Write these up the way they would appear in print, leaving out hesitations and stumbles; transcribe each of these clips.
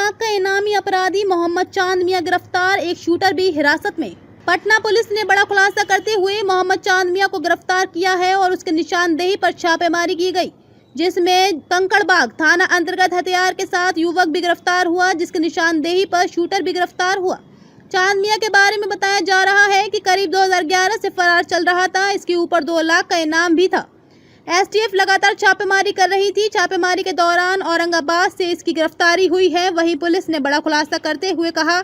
लाख का इनामी अपराधी मोहम्मद चांद मियां गिरफ्तार, एक शूटर भी हिरासत में। पटना पुलिस ने बड़ा खुलासा करते हुए मोहम्मद चांद मियां को गिरफ्तार किया है और उसके निशानदेही पर छापेमारी की गई, जिसमें कंकड़बाग थाना अंतर्गत हथियार के साथ युवक भी गिरफ्तार हुआ, जिसके निशानदेही पर शूटर भी गिरफ्तार हुआ। चांद मियां के बारे में बताया जा रहा है कि करीब 2011 से फरार चल रहा था। इसके ऊपर 2 लाख का इनाम भी था। एसटीएफ लगातार छापेमारी कर रही थी। छापेमारी के दौरान औरंगाबाद से इसकी गिरफ्तारी हुई है। वहीं पुलिस ने बड़ा खुलासा करते हुए कहा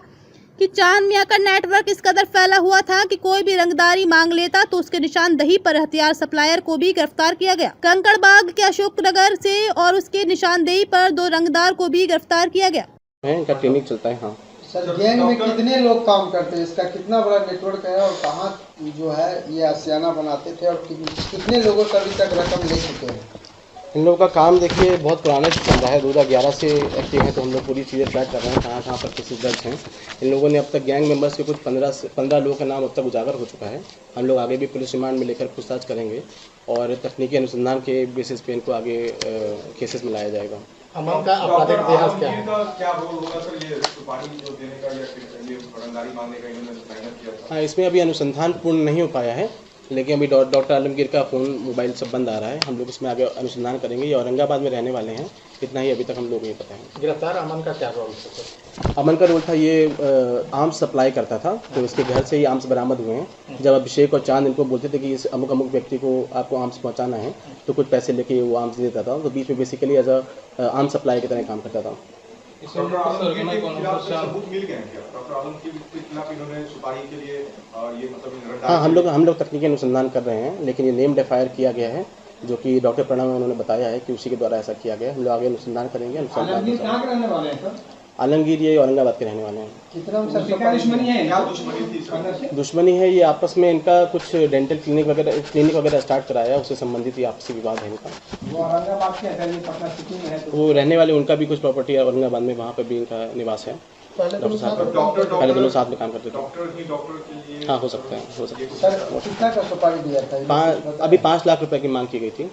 कि चांद मियां का नेटवर्क इस कदर फैला हुआ था कि कोई भी रंगदारी मांग लेता तो उसके निशानदेही पर हथियार सप्लायर को भी गिरफ्तार किया गया। कंकड़बाग के अशोकनगर से और उसके निशानदेही पर 2 रंगदार को भी गिरफ्तार किया गया। इनका क्लिनिक चलता है। हाँ सर, गैंग में कितने लोग काम करते हैं, इसका कितना बड़ा नेटवर्क है और कहाँ जो है ये आशियाना बनाते थे और कितने लोगों से अभी तक रकम ले चुके हैं? इन लोगों का काम देखिए बहुत पुराना चल रहा है, 2011 से एक्टिव है, तो हम लोग पूरी चीज़ें ट्रैक कर रहे हैं कहाँ कहाँ पर केसेस दर्ज हैं। इन लोगों ने अब तक गैंग मेंबर्स के कुछ 15 लोगों का नाम अब तक उजागर हो चुका है। हम लोग आगे भी पुलिस रिमांड में लेकर पूछताछ करेंगे और तकनीकी अनुसंधान के बेसिस पे इनको आगे केसेस में लाया जाएगा। अमन का आपराधिक इतिहास क्या है? क्या रोल होगा सर, ये सुपारी जो देने का या ये रंगदारी मांगने का इन्होंने मेहनत किया था? हाँ, इसमें अभी अनुसंधान पूर्ण नहीं हो पाया है, लेकिन अभी डॉक्टर आलमगीर का फ़ोन मोबाइल सब बंद आ रहा है। हम लोग इसमें आगे अनुसंधान करेंगे। ये औरंगाबाद में रहने वाले हैं, इतना ही अभी तक हम लोग ये पता है। गिरफ्तार अमन का क्या रोल था? अमन का रोल था, ये आर्म्स सप्लाई करता था, तो इसके घर से ही आर्म्स बरामद हुए हैं। जब अभिषेक और चांद इनको बोलते थे कि इस अमुक अमुक व्यक्ति को आपको आर्म्स पहुंचाना है, तो कुछ पैसे लेके वो आर्म्स देता था। तो बीच में बेसिकली एज आर्म सप्लाई की तरह काम करता था। डॉक्टर आलमगीर के खिलाफ सबूत मिल गए हैं क्या? डॉक्टर आलमगीर के खिलाफ इन्होंने सुपारी के लिए ये मतलब? हाँ, हम लोग तकनीकी अनुसंधान कर रहे हैं, लेकिन ये नेम एफआईआर किया गया है, जो कि डॉक्टर प्रणव उन्होंने बताया है कि उसी के द्वारा ऐसा किया गया है। हम लोग आगे अनुसंधान करेंगे। आलमगीर कहाँ के रहने वाले हैं सर? आलमगीर ये औरंगाबाद के रहने वाले हैं। कितना दुश्मनी है? क्या दुश्मनी थी? दुश्मनी है, ये आपस में इनका कुछ डेंटल क्लिनिक वगैरह स्टार्ट कराया है, उससे संबंधित ही आपसी विवाद है इनका। वो औरंगाबाद के हैं, पटना सिटी में है, तो वो रहने वाले, उनका भी कुछ प्रॉपर्टी है औरंगाबाद में, वहाँ पर भी इनका निवास है। पहले दोनों साथ में काम करते थे। डॉक्टर के लिए? हाँ, हो सकता है। सर कितना का सुपारी दिया था? अभी 5 लाख रुपए की मांग की गई थी।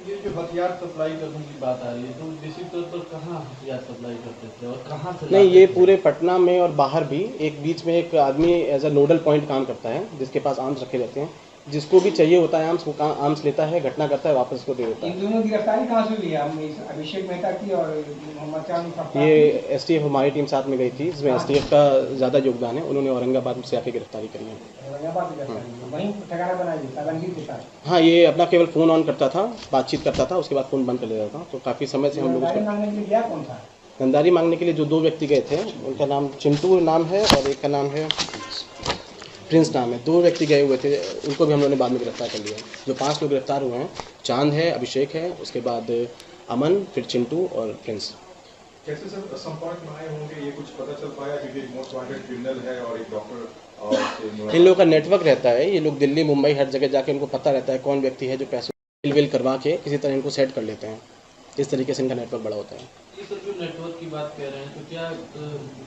ये जो हथियार सप्लाई करने की बात आ रही है, तो निश्चित तौर पर कहाँ हथियार सप्लाई करते थे और कहाँ से? नहीं, ये पूरे पटना में और बाहर भी। एक बीच में एक आदमी एज अ नोडल पॉइंट काम करता है, जिसके पास आर्म्स रखे रहते हैं। जिसको भी चाहिए होता है आर्म्स, वो आर्म्स लेता है, घटना करता है, वापस को दे देता है। इन दोनों की गिरफ्तारी कहाँ से हुई है? अभिषेक मेहता की और मोहम्मद चांद? ये एसटीएफ हमारी टीम साथ में गई थी, इसमें एसटीएफ का ज़्यादा योगदान है। उन्होंने औरंगाबाद से आके गिरफ्तारी करी है। वहीं ठिकाना बनाई थी आलमगीर के साथ? हाँ, ये अपना केवल फ़ोन ऑन करता था, बातचीत करता था, उसके बाद फ़ोन बंद कर देता था। तो काफ़ी समय से हम लोग उसको मांगने के लिए गया कौन था? रंगदारी मांगने के लिए जो 2 व्यक्ति गए थे, उनका नाम चिंटू नाम है और एक का नाम है प्रिंस नाम है। 2 व्यक्ति गए हुए थे, उनको भी हम लोगों ने बाद में गिरफ्तार कर लिया। जो 5 लोग गिरफ्तार हुए हैं, चांद है, अभिषेक है, उसके बाद अमन, फिर चिंटू और प्रिंस। कैसे सर संपर्क में आए होंगे, ये कुछ पता चल पाया? क्योंकि एक मोस्ट वांटेड क्रिमिनल है और एक डॉक्टर। इन लोगों का नेटवर्क रहता है। ये लोग दिल्ली, मुंबई, हर जगह जाके इनको पता रहता है कौन व्यक्ति है जो पैसे बिल करवा के किसी तरह इनको सेट कर लेते हैं। इस तरीके से इनका नेटवर्क बड़ा होता है। ये सब जो नेटवर्क की बात कह रहे हैं, तो क्या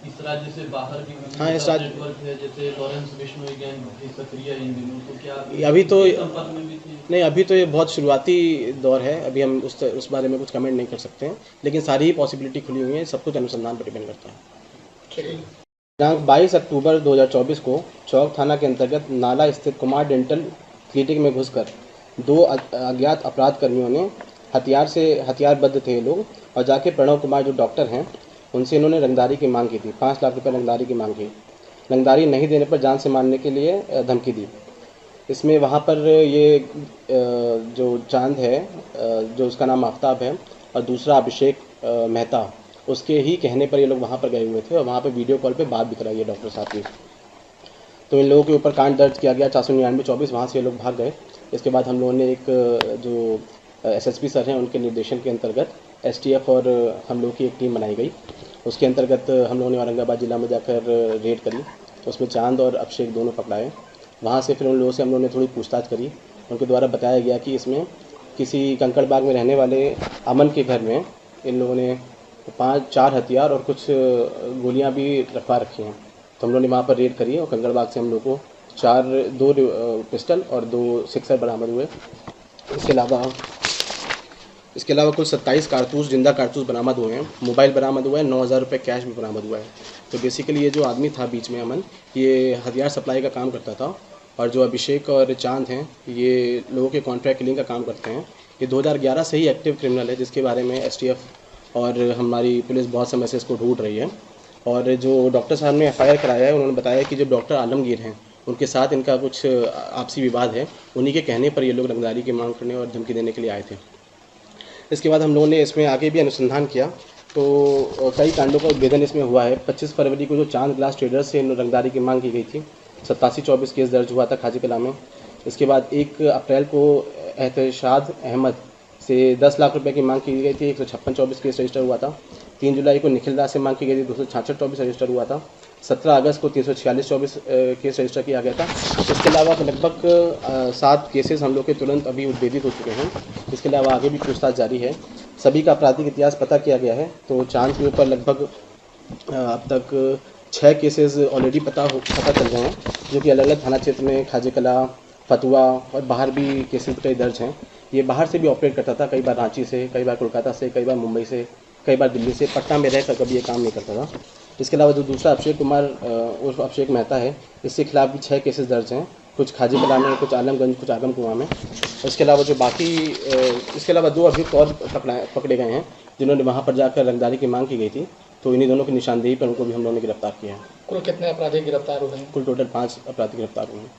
इस राज्य से बाहर की हाँ, इस राज्य नेटवर्क है, जैसे लॉरेंस बिश्नोई गैंग सक्रिय है इन दिनों, तो क्या अभी तो संपर्क में भी थी? नहीं, अभी तो ये बहुत शुरुआती दौर है। अभी हम उस बारे में कुछ कमेंट नहीं कर सकते हैं, लेकिन सारी ही पॉसिबिलिटी खुली हुई है। सब कुछ अनुसंधान पर डिपेंड करता है। दिनांक 22 अक्टूबर 2024 को चौक थाना के अंतर्गत नाला स्थित कुमार डेंटल क्लिनिक में घुसकर 2 अज्ञात अपराध कर्मियों ने हथियारबद्ध थे ये लोग, और जाके प्रणव कुमार जो डॉक्टर हैं, उनसे इन्होंने रंगदारी की मांग की थी। 5 लाख रुपए रंगदारी की मांग की। रंगदारी नहीं देने पर जान से मारने के लिए धमकी दी। इसमें वहाँ पर ये जो चांद है, जो उसका नाम आफ्ताब है, और दूसरा अभिषेक मेहता, उसके ही कहने पर ये लोग वहाँ पर गए हुए थे और वहाँ पर वीडियो कॉल पे बात भी कराई है डॉक्टर साहब की। तो इन लोगों के ऊपर कांड दर्ज किया गया 499/24। वहाँ से ये लोग भाग गए। इसके बाद हम लोगों ने एक जो एसएसपी सर हैं, उनके निर्देशन के अंतर्गत एसटीएफ और हम लोग की एक टीम बनाई गई। उसके अंतर्गत हम लोगों ने औरंगाबाद जिला में जाकर रेड करी। उसमें चांद और अभिषेक दोनों पकड़ाए। वहाँ से फिर उन लोगों से हम लोगों ने थोड़ी पूछताछ करी। उनके द्वारा बताया गया कि इसमें किसी कंकड़बाग में रहने वाले अमन के घर में इन लोगों ने 4 हथियार और कुछ गोलियां भी रखवा रखी हैं। तो हम लोगों ने वहाँ पर रेड करी और कंकड़बाग से हम लोग को 2 पिस्टल और 2 सिक्सर बरामद हुए। इसके अलावा इसके अलावा कुल 27 कारतूस जिंदा कारतूस बरामद हुए हैं, मोबाइल बरामद हुआ है, 9,000 रुपये कैश भी बरामद हुआ है। तो बेसिकली ये जो आदमी था बीच में अमन, ये हथियार सप्लाई का काम करता था, और जो अभिषेक और चांद हैं ये लोगों के कॉन्ट्रैक्ट किलिंग का काम करते हैं। ये 2011 से ही एक्टिव क्रिमिनल है, जिसके बारे में STF और हमारी पुलिस बहुत समय से इसको ढूंढ रही है। और जो डॉक्टर साहब ने FIR कराया है, उन्होंने बताया कि जो डॉक्टर आलमगीर हैं उनके साथ इनका कुछ आपसी विवाद है, उन्हीं के कहने पर ये लोग रंगदारी की मांग करने और धमकी देने के लिए आए थे। इसके बाद हम लोगों ने इसमें आगे भी अनुसंधान किया, तो कई कांडों का उद्भेदन इसमें हुआ है। 25 फरवरी को जो चांद ग्लास ट्रेडर से रंगदारी की मांग की गई थी, 87-24 केस दर्ज हुआ था खाजी कला में। इसके बाद 1 अप्रैल को एहतशाद अहमद से 10 लाख रुपए की मांग की गई थी, 156-24 केस रजिस्टर हुआ था। 3 जुलाई को निखिल दास से मांग की गई थी, 266-24 रजिस्टर हुआ था। 17 अगस्त को 346-24 केस रजिस्टर किया गया था। इसके अलावा लगभग 7 केसेस हम लोग के तुरंत अभी उद्भेदित हो चुके हैं। इसके अलावा आगे भी पूछताछ जारी है। सभी का आपराधिक इतिहास पता किया गया है। तो चांद के ऊपर लगभग अब तक 6 केसेस ऑलरेडी पता चल गए हैं, जो कि अलग अलग थाना क्षेत्र में खाजी कला, फतुआ और बाहर भी केसेस कई दर्ज हैं। ये बाहर से भी ऑपरेट करता था, कई बार रांची से, कई बार कोलकाता से, कई बार मुंबई से, कई बार दिल्ली से। पटना में रहकर कभी ये काम नहीं करता था। इसके अलावा जो दूसरा अभिषेक कुमार उर्फ अभिषेक मेहता है, इसके खिलाफ भी 6 केसेस दर्ज हैं, कुछ खाजी कला में, कुछ आलमगंज, कुछ आगम कुआं में। इसके अलावा जो बाकी इसके अलावा 2 अभियुक्त और पकड़े गए हैं, जिन्होंने वहाँ पर जाकर रंगदारी की मांग की गई थी। तो इन्हीं दोनों की निशानदेही पर उनको भी हम लोगों ने गिरफ्तार किया है। कुल कितने अपराधी गिरफ्तार हुए हैं? कुल टोटल 5 अपराधी गिरफ्तार हुए हैं।